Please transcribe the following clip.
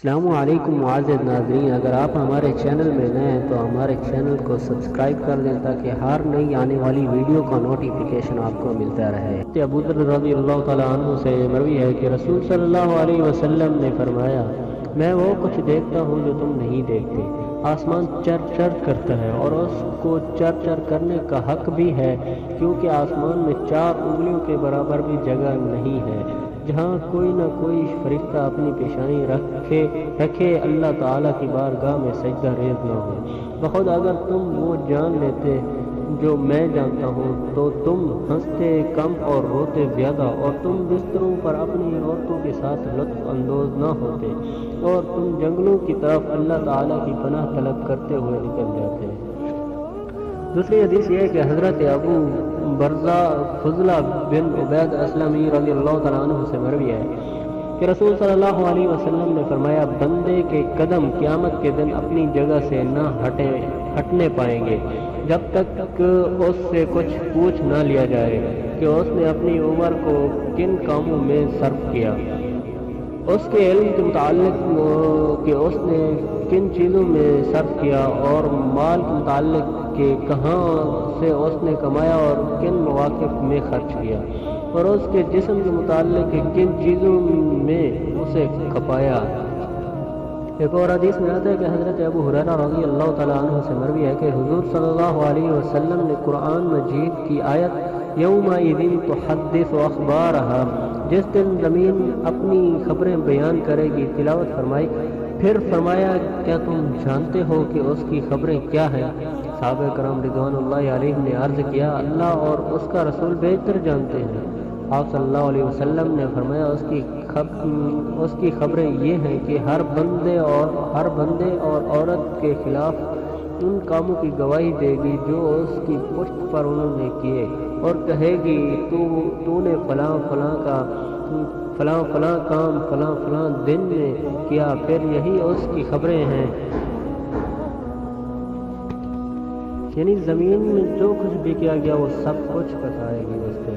السلام علیکم معزز ناظرین، اگر آپ ہمارے چینل میں نئے ہیں تو ہمارے چینل کو سبسکرائب کر دیں تاکہ ہر نئی آنے والی ویڈیو کا نوٹیفیکیشن آپ کو ملتا رہے۔ ابو ذر رضی اللہ تعالیٰ عنہ سے مروی ہے کہ رسول صلی اللہ علیہ وسلم نے فرمایا، میں وہ کچھ دیکھتا ہوں جو تم نہیں دیکھتے۔ آسمان چر چر کرتا ہے اور اس کو چر چر کرنے کا حق بھی ہے، کیونکہ آسمان میں 4 انگلیوں کے برابر بھی جگہ نہیں ہے جہاں کوئی نہ کوئی فرشتہ اپنی پیشانی رکھے اللہ تعالیٰ کی بارگاہ میں سجدہ ریز نہ ہو۔ بخود اگر تم وہ جان لیتے جو میں جانتا ہوں تو تم ہنستے کم اور روتے زیادہ، اور تم بستروں پر اپنی عورتوں کے ساتھ لطف اندوز نہ ہوتے، اور تم جنگلوں کی طرف اللہ تعالیٰ کی پناہ طلب کرتے ہوئے نکل جاتے۔ دوسری حدیث یہ ہے کہ حضرت ابو برزہ فضلہ بن عبید اسلمی رضی اللہ تعالیٰ عنہ سے مروی ہے کہ رسول صلی اللہ علیہ وسلم نے فرمایا، بندے کے قدم قیامت کے دن اپنی جگہ سے نہ ہٹنے پائیں گے جب تک اس سے کچھ پوچھ نہ لیا جائے کہ اس نے اپنی عمر کو کن کاموں میں صرف کیا، اس کے علم کے متعلق کہ اس نے کن چیزوں میں صرف کیا، اور مال کے متعلق کہ کہاں سے اس نے کمایا اور کن مواقع میں خرچ کیا، اور اس کے جسم کے متعلق کہ کن چیزوں میں اسے کھپایا۔ ایک اور حدیث میں آتا ہے کہ حضرت ابو ہریرہ رضی اللہ تعالیٰ عنہ سے مروی ہے کہ حضور صلی اللہ علیہ وسلم نے قرآن مجید کی آیت یومئذ تحدث اخبارہا، جس دن زمین اپنی خبریں بیان کرے گی، تلاوت فرمائی، پھر فرمایا، کیا تم جانتے ہو کہ اس کی خبریں کیا ہیں؟ صحابہ کرام رضوان اللہ علیہم نے عرض کیا، اللہ اور اس کا رسول بہتر جانتے ہیں۔ آپ صلی اللہ علیہ وسلم نے فرمایا، اس کی خبریں یہ ہیں کہ ہر بندے اور عورت کے خلاف ان کاموں کی گواہی دے گی جو اس کی پشت پر انہوں نے کیے، اور کہے گی تو نے فلاں کام فلاں دن میں کیا، پھر یہی اس کی خبریں ہیں۔ یعنی زمین میں جو کچھ بھی کیا گیا وہ سب کچھ بتائے گی اس پہ۔